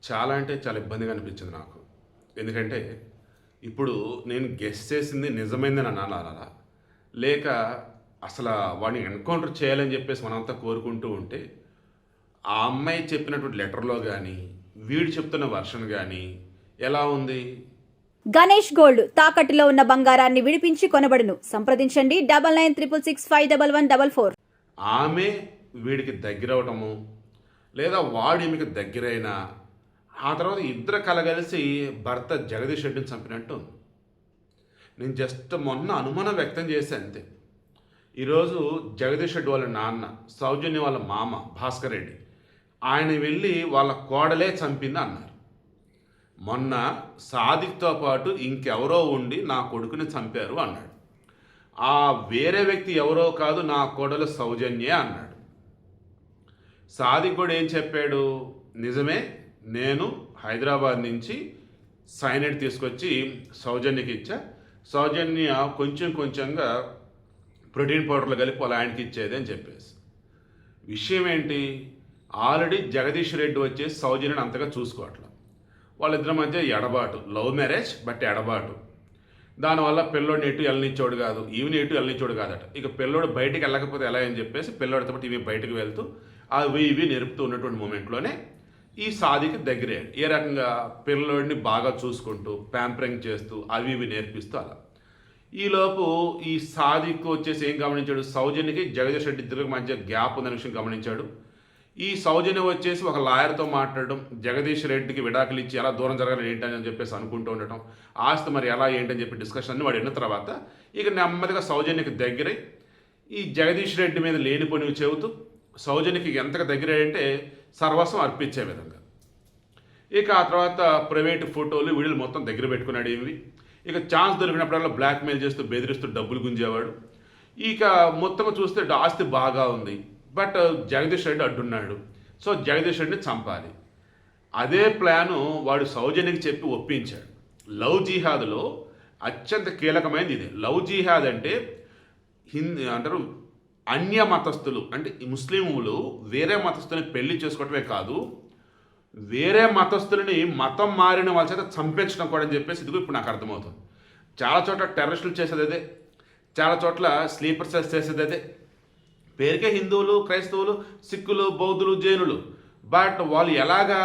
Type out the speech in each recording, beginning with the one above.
చాలా అంటే చాలా ఇబ్బందిగా అనిపించింది నాకు. ఎందుకంటే, ఇప్పుడు నేను గెస్ చేసింది నిజమైందని అనాలా? లేక వాడిని ఎన్‌కౌంటర్ చేయాలని చెప్పేసి మనంతా కోరుకుంటూ ఉంటే, ఆ అమ్మాయి చెప్పినటువంటి లెటర్‌లో గాని, వీడు చెప్తున్న వెర్షన్ గాని ఎలా ఉంది? గణేష్ గోల్డ్ తాకట్టులో ఉన్న బంగారాన్ని విడిపించి కొనబడును. సంప్రదించండి 9966651144. ఆమె వీడికి దగ్గరవ్వటము, లేదా వాడు ఈమెకి దగ్గరైనా, ఆ తర్వాత ఇద్దరు కలగలిసి భర్త జగదీష్ రెడ్డిని చంపినట్టు ఉంది. నేను జస్ట్ మొన్న అనుమానం వ్యక్తం చేశా అంతే. ఈరోజు జగదీష్ రెడ్డి వాళ్ళ నాన్న, సౌజన్య వాళ్ళ మామ భాస్కర్ రెడ్డి, ఆయన వెళ్ళి వాళ్ళ కోడలే చంపింది అన్నారు. మొన్న సాదిక్తో పాటు ఇంకెవరో ఉండి నా కొడుకుని చంపారు అన్నాడు. ఆ వేరే వ్యక్తి ఎవరో కాదు, నా కోడలు సౌజన్యే అన్నాడు. సాదిక్ కూడా ఏం చెప్పాడు? నిజమే, నేను హైదరాబాద్ నుంచి సైనైడ్ తీసుకొచ్చి సౌజన్యకి ఇచ్చా. సౌజన్య కొంచెం కొంచెంగా ప్రోటీన్ పౌడర్లు కలిపి వాళ్ళ ఆయనకి ఇచ్చేది అని చెప్పేసి. విషయం ఏంటి? ఆల్రెడీ జగదీష్ రెడ్డి వచ్చేసి సౌజన్యని అంతగా చూసుకోవట్లేదు. వాళ్ళిద్దరి మధ్య ఎడబాటు, లవ్ మ్యారేజ్ బట్ ఎడబాటు. దానివల్ల పిల్లోడిని ఎటు వెళ్ళనిచ్చాడు కాదు, ఈవిని ఎటు వెళ్ళనిచ్చాడు కాదట. ఇక పిల్లోడు బయటికి వెళ్ళకపోతే ఎలా అని చెప్పేసి పిల్లోడితో పాటు ఇవి బయటకు వెళ్తూ అవి ఇవి నేర్పుతూ ఉన్నటువంటి మూమెంట్లోనే ఈ సాదికి దగ్గరయ్యాడు. ఏ రకంగా? పిల్లోడిని బాగా చూసుకుంటూ ప్యాంపరింగ్ చేస్తూ అవి ఇవి నేర్పిస్తూ అలా. ఈలోపు ఈ సాదిక్ వచ్చేసి ఏం గమనించాడు? సౌజన్యకి జగదీష్ రెడ్డి ఇద్దరికి మధ్య గ్యాప్ ఉందనే విషయం గమనించాడు. ఈ సౌజన్య వచ్చేసి ఒక లాయర్తో మాట్లాడడం, జగదీష్ రెడ్డికి విడాకులు ఇచ్చి ఎలా దూరం జరగాలి ఏంటని చెప్పేసి అనుకుంటూ ఉండటం, ఆస్తి మరి ఎలా ఏంటని చెప్పి డిస్కషన్ అన్ని వాడు విన్న తర్వాత ఇక నెమ్మదిగా సౌజన్యకి దగ్గరై ఈ జగదీష్ రెడ్డి మీద లేనిపోనివి చెబుతూ సౌజన్యకి ఎంతగా దగ్గరంటే సర్వస్వం అర్పించే విధంగా. ఇక ఆ తర్వాత ప్రైవేటు ఫోటోలు వీడియోలు మొత్తం దగ్గర పెట్టుకున్నాడు. ఇవి ఇక ఛాన్స్ దొరికినప్పుడల్లా బ్లాక్మెయిల్ చేస్తూ బెదిరిస్తూ డబ్బులు గుంజేవాడు. ఇక మొత్తం చూస్తే ఆస్తి బాగా ఉంది, బట్ జగదీష్ రెడ్డి అడ్డున్నాడు. సో జగదీష్ రెడ్డిని చంపాలి. అదే ప్లాను వాడు సౌజన్యకి చెప్పి ఒప్పించాడు. లవ్ జిహాద్లో అత్యంత కీలకమైనది ఇది. లవ్ జిహాద్ అంటే అంటారు అన్య మతస్థులు, అంటే ముస్లింలు వేరే మతస్థులని పెళ్లి చేసుకోవటమే కాదు, వేరే మతస్థులని మతం మారిన వాళ్ళ చేత చంపించడం కూడా అని చెప్పేసి ఇదిగో ఇప్పుడు నాకు అర్థమవుతుంది. చాలా చోట్ల టెర్రరిస్టులు చేసేది అదే, చాలా చోట్ల స్లీపర్ సెల్స్ చేసేది అదే. పేరుకే హిందువులు, క్రైస్తవులు, సిక్కులు, బౌద్ధులు, జైనులు, బట్ వాళ్ళు ఎలాగా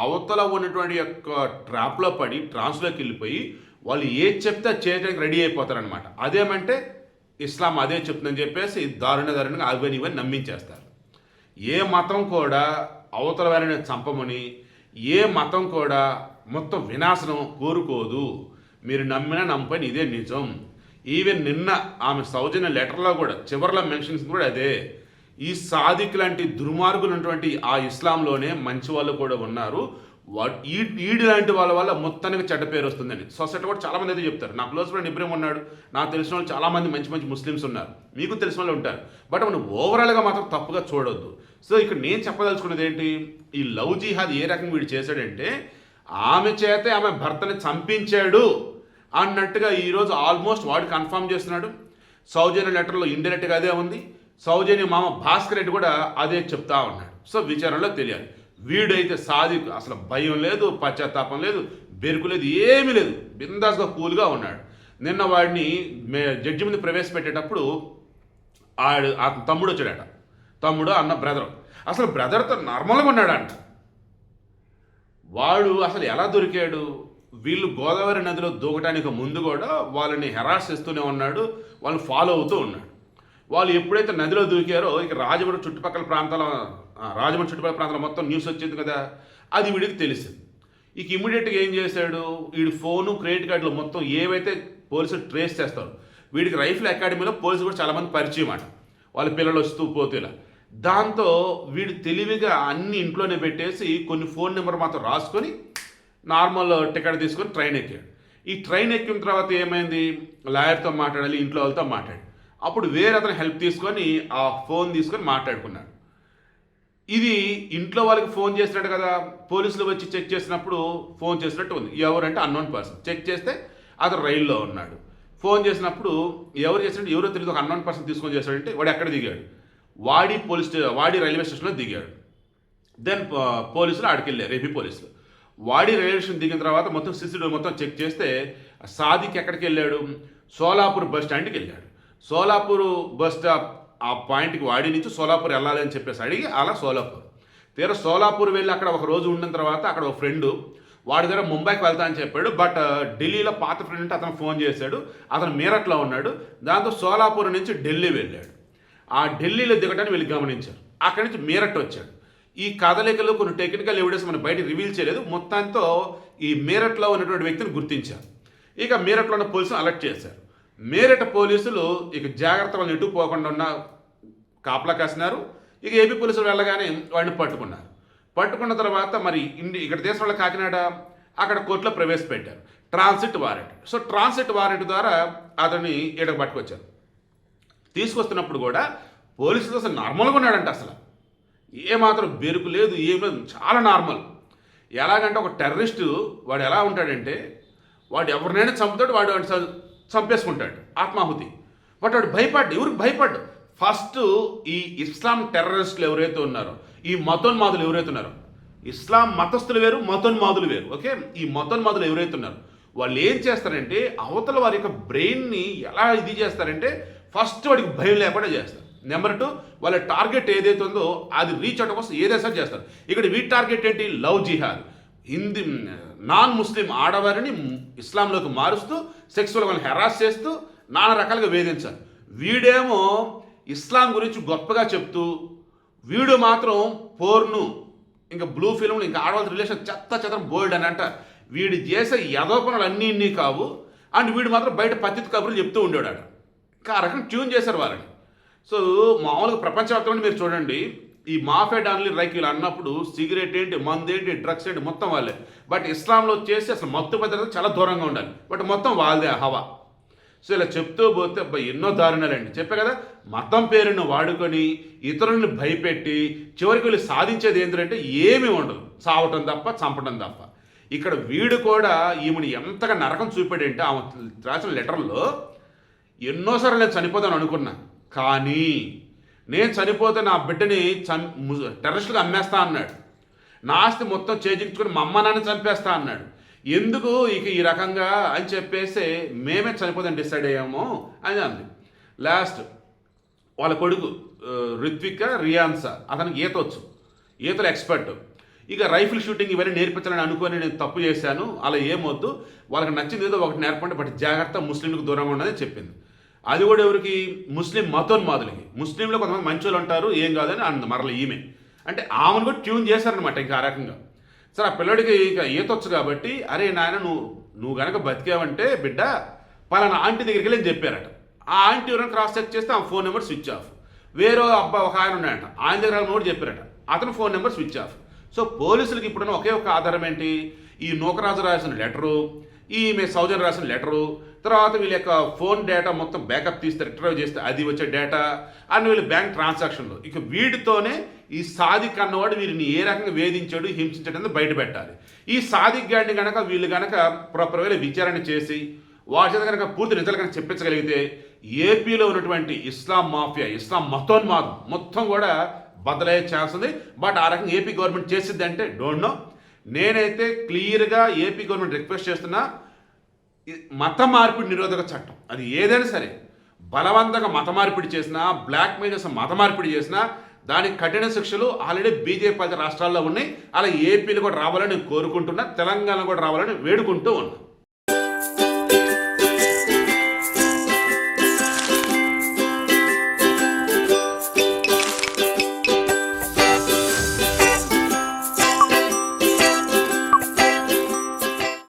అవతల ఉన్నటువంటి యొక్క ట్రాప్లో పడి ట్రాన్స్లోకి వెళ్ళిపోయి వాళ్ళు ఏది చెప్తే చేయడానికి రెడీ అయిపోతారనమాట. అదేమంటే ఇస్లాం అదే చెప్తుందని చెప్పేసి దారుణంగా అవన్నీ ఇవన్నీ నమ్మించేస్తారు. ఏ మతం కూడా అవతల వారిని చంపమని, ఏ మతం కూడా మొత్తం వినాశనం కోరుకోదు. మీరు నమ్మినా నమ్మని ఇదే నిజం. ఈవెన్ నిన్న ఆమె సౌజన్య లెటర్లో కూడా చివరిలో మెన్షన్స్ కూడా అదే. ఈ సాదిక్ లాంటి దుర్మార్గులు ఉన్నటువంటి ఆ ఇస్లాంలోనే మంచి వాళ్ళు కూడా ఉన్నారు. ఈడు లాంటి వాళ్ళ వల్ల మొత్తానికి చెడ్డ పేరు వస్తుందని సొసైటీ కూడా చాలామంది అయితే చెప్తారు. నా క్లోజ్ ఫ్రెండ్ ఇబ్రహీం ఉన్నాడు, నాకు తెలిసిన వాళ్ళు చాలామంది మంచి మంచి ముస్లిమ్స్ ఉన్నారు, మీకు తెలిసిన వాళ్ళు ఉంటారు. బట్ మనం ఓవరాల్గా మాత్రం తప్పుగా చూడొద్దు. సో ఇక్కడ నేను చెప్పదలుచుకున్నది ఏంటి? ఈ లవ్ జిహాద్ ఏ రకంగా వీడు చేశాడంటే ఆమె చేతే ఆమె భర్తని చంపించాడు అన్నట్టుగా ఈరోజు ఆల్మోస్ట్ వాడు కన్ఫర్మ్ చేస్తున్నాడు. సౌజన్య లెటర్లో ఇండైరెక్ట్గా అదే ఉంది. సౌజన్య మామ భాస్కర్ రెడ్డి కూడా అదే చెప్తా ఉన్నాడు. సో విచారణలో తెలియాలి. వీడైతే సాదిక్ అసలు భయం లేదు, పశ్చాత్తాపం లేదు, బెరుకు లేదు, ఏమీ లేదు, బిందాస్గా కూల్గా ఉన్నాడు. నిన్న వాడిని జడ్జి ముందు ప్రవేశపెట్టేటప్పుడు ఆ తమ్ముడు వచ్చాడట. తమ్ముడు అన్న బ్రదర్, అసలు బ్రదర్తో నార్మల్గా ఉన్నాడంట. వాడు అసలు ఎలా దొరికాడు? వీళ్ళు గోదావరి నదిలో దూకటానికి ముందు కూడా వాళ్ళని హెరాస్ చేస్తూనే ఉన్నాడు, వాళ్ళు ఫాలో అవుతూ ఉన్నాడు. వాళ్ళు ఎప్పుడైతే నదిలో దూకారో ఇక రాజమండ్రి చుట్టుపక్కల ప్రాంతాల మొత్తం న్యూస్ వచ్చింది కదా, అది వీడికి తెలిసింది. ఇక ఇమ్మీడియట్గా ఏం చేశాడు? వీడి ఫోను, క్రెడిట్ కార్డులు మొత్తం ఏవైతే పోలీసులు ట్రేస్ చేస్తారో, వీడికి రైఫిల్ అకాడమీలో పోలీసులు కూడా చాలామంది పరిచయం అన్నమాట, వాళ్ళ పిల్లలు వస్తూ పోతే ఇలా. దాంతో వీడు తెలివిగా అన్ని ఇంట్లోనే పెట్టేసి కొన్ని ఫోన్ నెంబర్ మాత్రం రాసుకొని నార్మల్ టికెట్ తీసుకొని ట్రైన్ ఎక్కాడు. ఈ ట్రైన్ ఎక్కిన తర్వాత ఏమైంది? లాయర్తో మాట్లాడాలి, ఇంట్లో వాళ్ళతో మాట్లాడి అప్పుడు వేరే అతను హెల్ప్ తీసుకొని ఆ ఫోన్ తీసుకొని మాట్లాడుకున్నాడు. ఇది ఇంట్లో వాళ్ళకి ఫోన్ చేసినట్టు కదా, పోలీసులు వచ్చి చెక్ చేసినప్పుడు ఫోన్ చేసినట్టు ఉంది. ఎవరంటే అన్నోన్ పర్సన్. చెక్ చేస్తే అతను రైల్లో ఉన్నాడు. ఫోన్ చేసినప్పుడు ఎవరు చేసినట్టు ఎవరో తెలియదు, ఒక అన్నోన్ పర్సన్ తీసుకొని చేశాడంటే వాడు ఎక్కడ దిగాడు? వాడి రైల్వే స్టేషన్లో దిగాడు. దెన్ పోలీసులు ఆడికి వెళ్ళారు, ఏపీ పోలీసులు. వాడి రైల్వే స్టేషన్ దిగిన తర్వాత మొత్తం సిసిడి మొత్తం చెక్ చేస్తే సాదిక్ ఎక్కడికి వెళ్ళాడు, సోలాపూర్ బస్ స్టాండ్కి వెళ్ళాడు. సోలాపూర్ బస్ స్టాప్ ఆ పాయింట్కి వాడి నుంచి సోలాపూర్ వెళ్ళాలి అని చెప్పేసి అడిగి అలా సోలాపూర్ తీరా సోలాపూర్ వెళ్ళి అక్కడ ఒక రోజు ఉన్న తర్వాత అక్కడ ఒక ఫ్రెండు వాడి దగ్గర ముంబైకి వెళ్తా అని చెప్పాడు. బట్ ఢిల్లీలో పాత ఫ్రెండ్ అంటే అతను ఫోన్ చేశాడు. అతను మీరట్లో ఉన్నాడు. దాంతో సోలాపూర్ నుంచి ఢిల్లీ వెళ్ళాడు. ఆ ఢిల్లీలో దిగటాన్ని వీళ్ళు గమనించారు. అక్కడి నుంచి మీరట్ వచ్చాడు. ఈ కదలికలు కొన్ని టెక్నికల్ ఎవిడెన్స్ మనం బయట రివీల్ చేయలేదు. మొత్తంతో ఈ మీరట్లో ఉన్నటువంటి వ్యక్తిని గుర్తించారు. ఇక మీరట్లో ఉన్న పోలీసులు అలర్ట్ చేశారు. మీరట్ పోలీసులు ఇక జాగ్రత్త వాళ్ళని ఎటు పోకుండా ఉన్న కాపలా కాసినారు. ఇక ఏపీ పోలీసులు వెళ్ళగానే వాడిని పట్టుకున్నారు. పట్టుకున్న తర్వాత మరి ఇక్కడ దేశం వాళ్ళ కాకినాడ అక్కడ కోర్టులో ప్రవేశపెట్టారు transit warrant. So transit warrant ద్వారా అతన్ని ఇక్కడికి పట్టుకొచ్చారు. తీసుకొస్తున్నప్పుడు కూడా పోలీసులు అసలు నార్మల్గా ఉన్నాడంట. అసలు ఏమాత్రం బెరుకు లేదు, ఏం లేదు, చాలా నార్మల్. ఎలాగంటే ఒక టెర్రరిస్టు వాడు ఎలా ఉంటాడంటే వాడు ఎవరినైనా చంపుతాడు, వాడు చంపేసుకుంటాడు ఆత్మాహుతి. బట్ వాడు భయపడ్డు. ఎవరికి భయపడ్డు? ఫస్ట్ ఈ ఇస్లాం టెర్రరిస్టులు ఎవరైతే ఉన్నారో, ఈ మతోన్మాదులు ఎవరైతే ఉన్నారో, ఇస్లాం మతస్థులు వేరు, మతోన్మాదులు వేరు. ఓకే, ఈ మతోన్మాదులు ఎవరైతే ఉన్నారో వాళ్ళు ఏం చేస్తారంటే అవతల వారి యొక్క బ్రెయిన్ని ఎలా ఇది చేస్తారంటే ఫస్ట్ వాడికి భయం లేకుండా చేస్తారు. నెంబర్ 2, వాళ్ళ టార్గెట్ ఏదైతే ఉందో అది రీచ్ అవడం కోసం ఏదైనా చేస్తారు. ఇక్కడ వీటి టార్గెట్ ఏంటి? లవ్ జిహాద్. హిందీ నాన్ ముస్లిం ఆడవారిని ఇస్లాంలోకి మారుస్తూ సెక్సువల్ వాళ్ళని హెరాస్ చేస్తూ నానా రకాలుగా వేధించాలి. వీడేమో ఇస్లాం గురించి గొప్పగా చెప్తూ వీడు మాత్రం పోర్ను ఇంకా బ్లూ ఫిల్మ్లు ఇంకా ఆడవాళ్ళ రిలేషన్ చెత్తం బోల్డ్ అని అంట. వీడు చేసే యదోపనులు అన్నీ కావు. అండ్ వీడు మాత్రం బయట పత్తిత కబుర్లు చెప్తూ ఉండేవాడు. ఇంకా ఆ రకం ట్యూన్ చేశారు వాళ్ళని. సో మామూలుగా ప్రపంచవ్యాప్తంగా మీరు చూడండి, ఈ మాఫియా డాన్లు రైకిలు అన్నప్పుడు సిగరెట్ ఏంటి, మందు ఏంటి, డ్రగ్స్ ఏంటి మొత్తం వాళ్ళే. బట్ ఇస్లాంలో వచ్చేసి అసలు మత్తు పద్ధతి చాలా దూరంగా ఉండాలి. బట్ మొత్తం వాళ్ళదే హవా. సో ఇలా చెప్తూ పోతే ఎన్నో దారుణాలండి. చెప్పే కదా, మతం పేరును వాడుకొని ఇతరులను భయపెట్టి చివరికి వీళ్ళు సాధించేది ఏంటంటే ఏమీ ఉండదు, సావటం తప్ప చంపడం తప్ప. ఇక్కడ వీడు కూడా ఈమెను ఎంతగా నరకం చూపాడంటే ఆమె రాసిన లెటర్లో ఎన్నోసార్లు నేను చనిపోతాను అనుకున్నా, కానీ నేను చనిపోతే నా బిడ్డని టెర్రరిస్టులుగా అమ్మేస్తా అన్నాడు. నా ఆస్తి మొత్తం చేజించుకొని మా అమ్మ నాన్న చంపేస్తా అన్నాడు. ఎందుకు ఇక ఈ రకంగా అని చెప్పేసి మేమే చనిపోతాం డిసైడ్ అయ్యాము అని అంది. లాస్ట్ వాళ్ళ కొడుకు రిత్విక్ రియాన్సా, అతనికి ఈత వచ్చు, ఈతలో ఎక్స్పర్ట్. ఇక రైఫిల్ షూటింగ్ ఇవన్నీ నేర్పించాలని అనుకొని నేను తప్పు చేశాను, అలా ఏమొద్దు, వాళ్ళకి నచ్చింది ఏదో ఒకటి నేర్పండి, బట్ జాగ్రత్త ముస్లింలకు దూరంగా ఉండదని చెప్పింది. అది కూడా ఎవరికి? ముస్లిం మతోన్మాదులకి. ముస్లింలో కొంతమంది మంచోళ్ళు అంటారు, ఏం కాదని అంది మరల ఈమె. అంటే ఆమెను కూడా ట్యూన్ చేశారనమాట ఇంకా ఆ రకంగా. సరే ఆ పిల్లడికి ఇక ఈతొచ్చు కాబట్టి, అరే నాయన నువ్వు కనుక బతికావంటే బిడ్డ పలానా ఆంటీ దగ్గరికి వెళ్ళి చెప్పారట. ఆ ఆంటీ ఎవరైనా క్రాస్ చెక్ చేస్తే ఆ ఫోన్ నెంబర్ స్విచ్ ఆఫ్. వేరే ఒక ఆయన ఉన్నాడట, ఆయన దగ్గర కూడా చెప్పారట, అతను phone number switch off. So పోలీసులకి ఇప్పుడున్న ఒకే ఒక ఆధారం ఏంటి? ఈ నూకరాజు రాసిన లెటరు, ఈమె సౌజన్ రాసిన లెటరు, తర్వాత వీళ్ళ యొక్క ఫోన్ డేటా మొత్తం బ్యాకప్ తీస్తే రిట్రైవ్ చేస్తే అది వచ్చే డేటా అండ్ వీళ్ళ బ్యాంక్ ట్రాన్సాక్షన్లు. ఇక వీటితోనే ఈ సాదిక్ అన్నవాడు వీరిని ఏ రకంగా వేధించాడు, హింసించాడు బయట పెట్టాలి. ఈ సాదిక్ గాడిని కనుక వీళ్ళు కనుక ప్రాపర్ వేలో విచారణ చేసి వాటి చేత కనుక పూర్తి నిజాలు కనుక చెప్పించగలిగితే ఏపీలో ఉన్నటువంటి ఇస్లాం మాఫియా, ఇస్లాం మతోన్మాదం మొత్తం కూడా బదలయ్యే ఛాన్స్ ఉంది. బట్ ఆ రకంగా ఏపీ గవర్నమెంట్ చేసిద్ది అంటే డోంట్ నో. నేనైతే క్లియర్గా ఏపీ గవర్నమెంట్ రిక్వెస్ట్ చేస్తున్నా, మత మార్పిడి నిరోధక చట్టం అది ఏదైనా సరే బలవంతంగా మత మార్పిడి చేసినా, బ్లాక్ మెయిల్ చేసిన మత మార్పిడి చేసినా దానికి కఠిన శిక్షలు ఆల్రెడీ బీజేపీ రాష్ట్రాల్లో ఉన్నాయి. అలా ఏపీలో కూడా రావాలని నేను కోరుకుంటున్నా, తెలంగాణ కూడా రావాలని వేడుకుంటూ ఉన్నా.